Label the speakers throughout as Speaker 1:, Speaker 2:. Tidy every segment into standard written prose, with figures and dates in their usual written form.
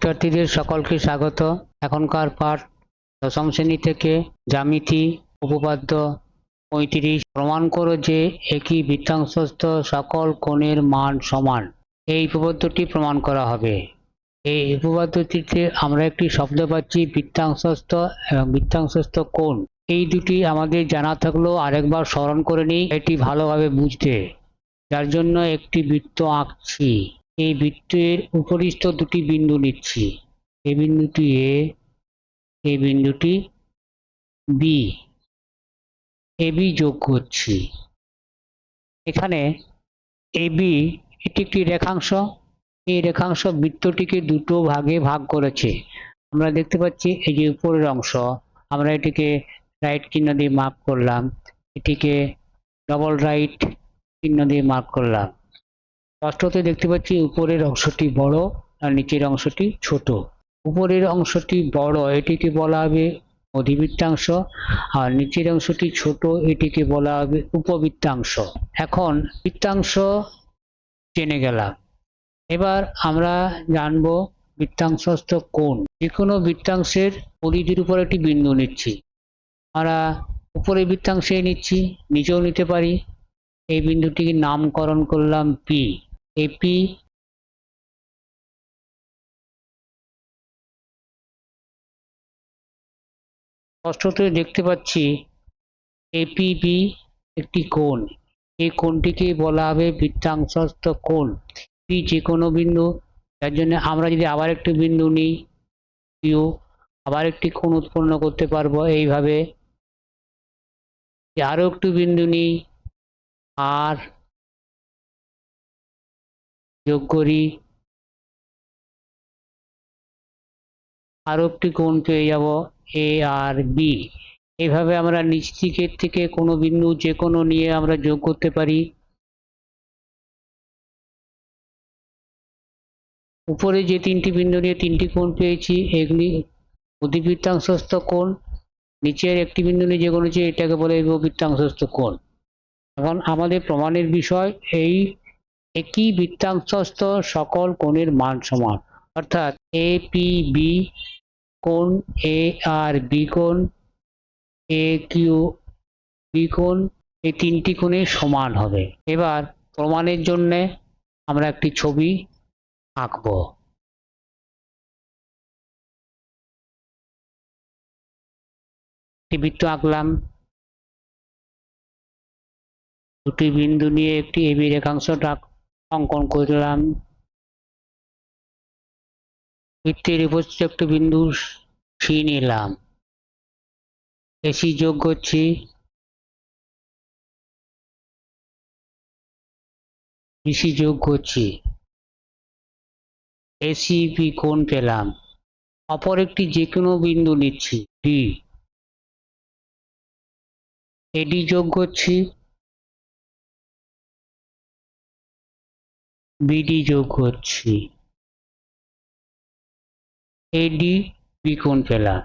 Speaker 1: শিক্ষার্থীদের সকলকে স্বাগত। এখনকার পাঠ দশম শ্রেণী থেকে জ্যামিতি উপপাদ্য 35। প্রমাণ করো যে একই বৃত্তাংশস্থ সকল কোণের মান সমান। এই উপপাদ্যটি প্রমাণ করা হবে। এই উপপাদ্যটিতে আমরা একটি শব্দ পাচ্ছি বৃত্তাংশস্থ এবং বৃত্তাংশস্থ কোণ। এই দুটি আমাদের জানা থাকলেও আরেকবার স্মরণ করে নিই এটি ভালোভাবে বুঝতে। যার জন্য একটি বৃত্ত আঁকছি। এই বৃত্তের উপরিস্থ দুটি বিন্দু নিচ্ছি, এই বিন্দুটি এ, এই বিন্দুটি বি। এবি যোগ করছি। এখানে এবি এটি একটি রেখাংশ। এই রেখাংশ বৃত্তটিকে দুটো ভাগে ভাগ করেছে। আমরা দেখতে পাচ্ছি এই যে উপরের অংশ, আমরা এটিকে রাইট চিহ্ন দিয়ে মার্ক করলাম, এটিকে ডবল রাইট চিহ্ন দিয়ে মার্ক করলাম। স্পষ্টত দেখতে পাচ্ছি উপরের অংশটি বড় আর নিচের অংশটি ছোট। উপরের অংশটি বড়, এটিকে বলা হবে অধিবৃত্তাংশ, আর নিচের অংশটি ছোট, এটিকে বলা হবে উপবৃত্তাংশ। এখন বৃত্তাংশ জেনে গেলাম, এবার আমরা জানবো বৃত্তাংশস্থ কোণ। যে কোনো বৃত্তাংশের পরিধির উপর একটি বিন্দু নিচ্ছি। আমরা উপরে বৃত্তাংশে নিচ্ছি, নিচেও নিতে পারি। এই বিন্দুটিকে নামকরণ করলাম পি। এই পি স্পষ্টত দেখতে পাচ্ছি এপিবি একটি কোণ। এই কোণটিকে বলা হবে বৃত্তাংশস্থ কোণ। পি যে কোনো বিন্দু, তার জন্য আমরা যদি আবার একটি বিন্দু নিই কিউ, আবার একটি কোণ উৎপন্ন করতে পারবো। এইভাবে আরো একটু বিন্দু নিই আর যোগ করি, আরো একটি কোণ পেয়ে যাব এ আর বি। এইভাবে আমরা নিচ দিকের থেকে কোনো বিন্দু যে কোনো নিয়ে আমরা যোগ করতে পারি। উপরে যে তিনটি বিন্দু নিয়ে তিনটি কোণ পেয়েছি, এগুলি অধিবৃত্তাংশস্থ কোণ। নিচের একটি বিন্দু নিয়ে যে কোনো এটাকে বলে বৃত্তাংশস্থ কোণ। এখন আমাদের প্রমাণের বিষয় এই একই বৃত্তাংশস্থ সকল কোণের মান সমান, অর্থাৎ এ পি বি কোণ, এ আর বি কোণ, এ কিউ বি কোণ, এই তিনটি কোণে সমান হবে। এবার প্রমাণের জন্য আমরা একটি ছবি আঁকবো। একটি বৃত্ত আঁকলাম, দুটি বিন্দু নিয়ে একটি এবি রেখাংশটা অঙ্কন করলাম। বৃত্তের উপস্থিত একটি বিন্দু সি নিলাম, এসি যোগ করছি, বিসি যোগ করছি, এসিবি কোণ পেলাম। অপর একটি যে কোনো বিন্দু নিচ্ছি ডি, এডি যোগ করছি, বিডি যোগ করছি, এডি বি কোণ পেলাম।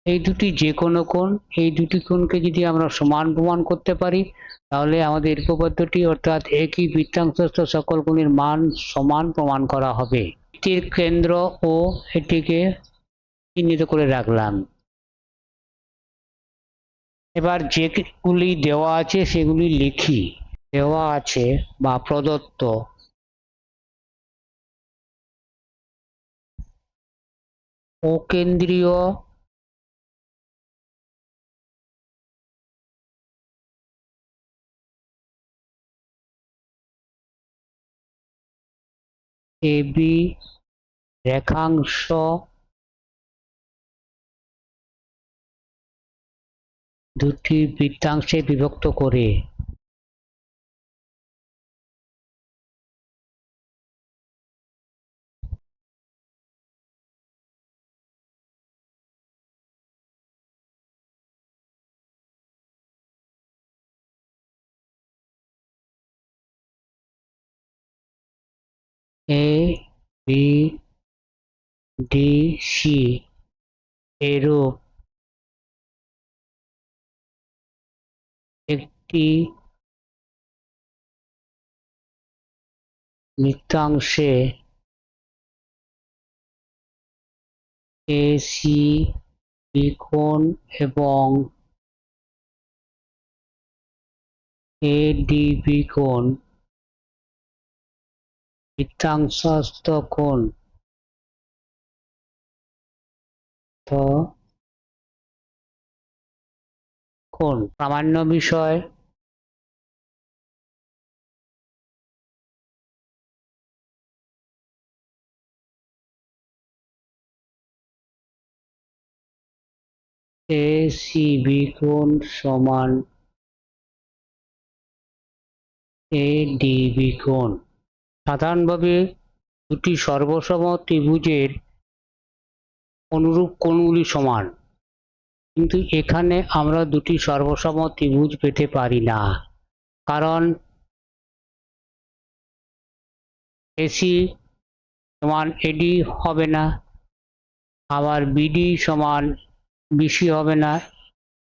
Speaker 1: এই দুটি যে কোনো কোণ, এই দুটি কোণকে যদি আমরা সমান প্রমাণ করতে পারি তাহলে আমাদের উপপাদ্যটি অর্থাৎ একই বৃত্তাংশস্থ সকল কোণের মান সমান প্রমাণ করা হবে। বৃত্তের কেন্দ্র ও এটিকে চিহ্নিত করে রাখলাম। এবার যেগুলি দেওয়া আছে সেগুলি লিখি। দেওয়া আছে বা প্রদত্ত অকেন্দ্রীয় এবি রেখাংশ দুটি বৃত্তাংশে বিভক্ত করে এ বি ডি সি এরূপ একটি বৃত্তাংশে এসি বি কোণ এবং এডিবি কোণ বৃত্তাংশস্থ কোণ কোণ প্রামাণ্য বিষয় এসিবি কোণ সমান এডিবি কোণ। সাধারণভাবে দুটি সর্বসম ত্রিভুজের অনুরূপ কোণগুলি সমান, কিন্তু এখানে আমরা দুটি সর্বসম ত্রিভুজ পেতে পারি না, কারণ এসি সমান এডি হবে না, আবার বিডি সমান বিসি হবে না,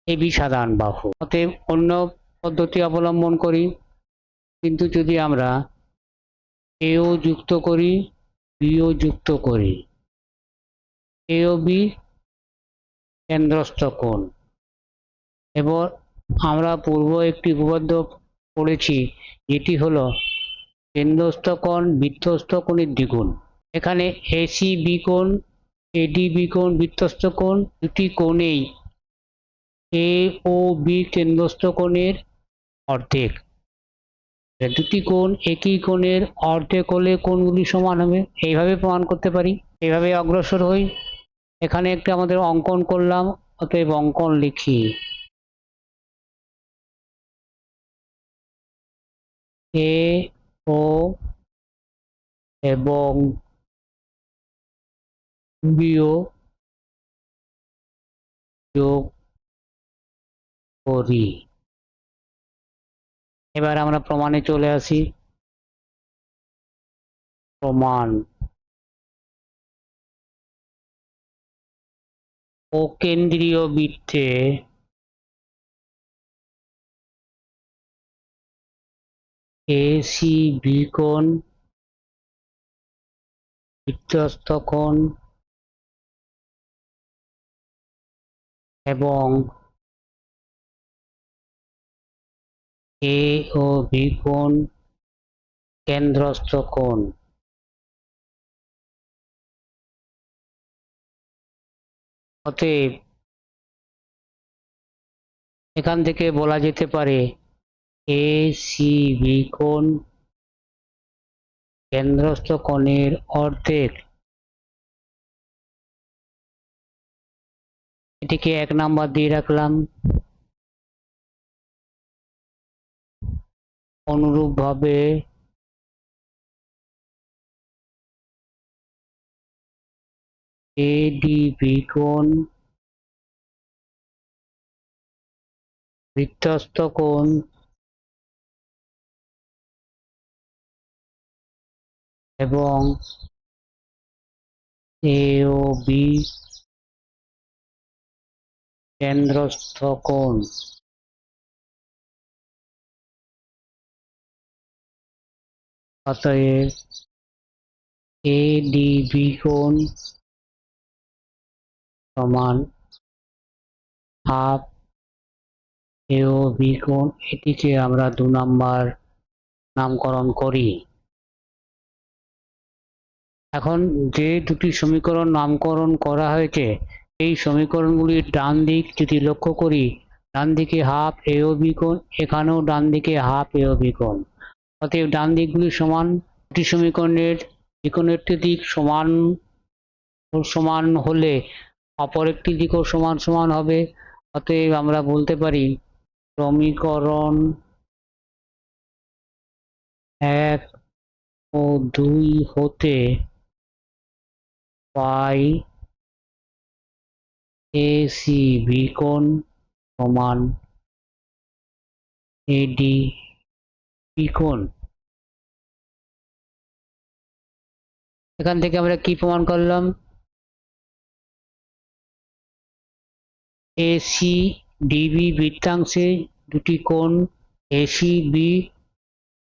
Speaker 1: এবি সাধারণ বাহু। অতএব অন্য পদ্ধতি অবলম্বন করি, কিন্তু যদি আমরা এও যুক্ত করি, বিও যুক্ত করি, এ ও বি কেন্দ্রস্থ কোণ। এবার আমরা পূর্ব একটি উপপাদ্য পড়েছি, যেটি হলো কেন্দ্রস্থ কোণ বৃত্তস্থ কোণের দ্বিগুণ। এখানে এসি বি কোণ, এডি বি কোণ বৃত্তস্থ কোণ, দুটি কোণেই এ ও বি কেন্দ্রস্থ কোণের অর্ধেক। দুটি কোণ একই কোণের অর্ধেক হলে কোণগুলি সমান হবে, এইভাবে প্রমাণ করতে পারি। এইভাবে অগ্রসর হই। এখানে একটা আমাদের অঙ্কন করলাম, অতএব অঙ্কন লিখি। এ ও এবং বিও যোগ করি। এবার আমরা প্রমাণে চলে আসি। প্রমাণ: অকেন্দ্রীয় বৃত্তে এসি বি কোণ বৃত্তস্থ কোণ এবং এ ও বি কোণ কেন্দ্রস্থ কোণ। অতএব এখান থেকে বলা যেতে পারে এসি বি কোণ কেন্দ্রস্থ কোণের অর্ধেক। এটিকে 1 নাম্বার দিয়ে রাখলাম। অনুরূপভাবে এডিবি কোণ বৃত্তস্থ কোণ এবং এ ও বি কেন্দ্রস্থ কোণ। অতএব এডিবি কোণ সমান হাফ এ ও বি কোণ। এটিকে আমরা 2 নাম্বার নামকরণ করি। এখন যে দুটি সমীকরণ নামকরণ করা হয়েছে, এই সমীকরণগুলির ডান দিক যদি লক্ষ্য করি, ডান দিকে হাফ এ ও বি কোণ, এখানেও ডান দিকে হাফ এ ও বি কোণ। অতএব ডান দিকগুলি সমান। দুটি সমীকরণের যে কোনো একটি দিক সমান সমান হলে অপর একটি দিকও সমান সমান হবে। অতএব আমরা বলতে পারি সমীকরণ 1 ও 2 হতে পাই এসি বি কোণ সমান এডি বি কোণ। এখান থেকে আমরা কি প্রমাণ করলাম? এসি ডিবি বৃত্তাংশে দুটি কোণ এসি বি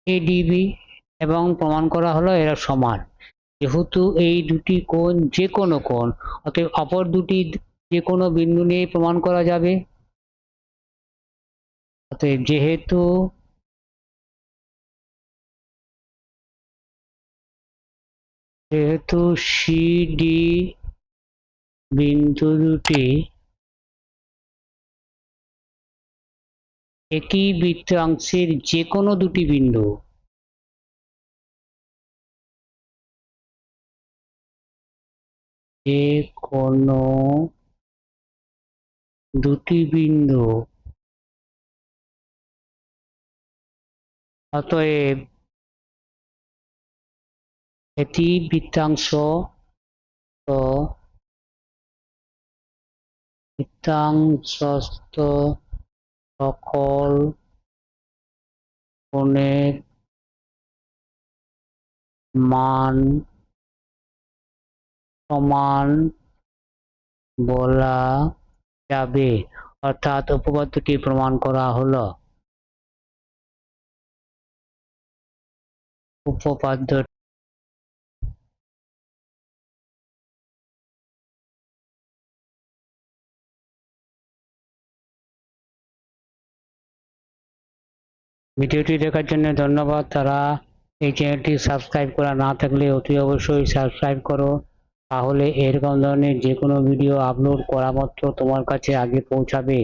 Speaker 1: এডিবি, এবং প্রমাণ করা হলো এরা সমান। যেহেতু এই দুটি কোণ যে কোনো কোণ, অতএব অপর দুটি যে কোনো বিন্দু নিয়ে প্রমাণ করা যাবে। অতএব যেহেতু সিডি বিন্দু দুটি একই বৃত্তাংশের যে কোনো দুটি বিন্দু, যে কোনো দুটি বিন্দু, অতএব এটি বৃত্তাংশস্থ সকল কোণের মান সমান বলা যাবে। অর্থাৎ উপপাদ্যটি প্রমাণ করা হলো। উপপাদ্য ভিডিওটি দেখার জন্য ধন্যবাদ। তারা এই চ্যানেলটি সাবস্ক্রাইব করা না থাকলে অতি অবশ্যই সাবস্ক্রাইব করো, তাহলে এরকম ধরনের যে কোনো ভিডিও আপলোড করা মাত্র তোমার কাছে আগে পৌঁছাবে।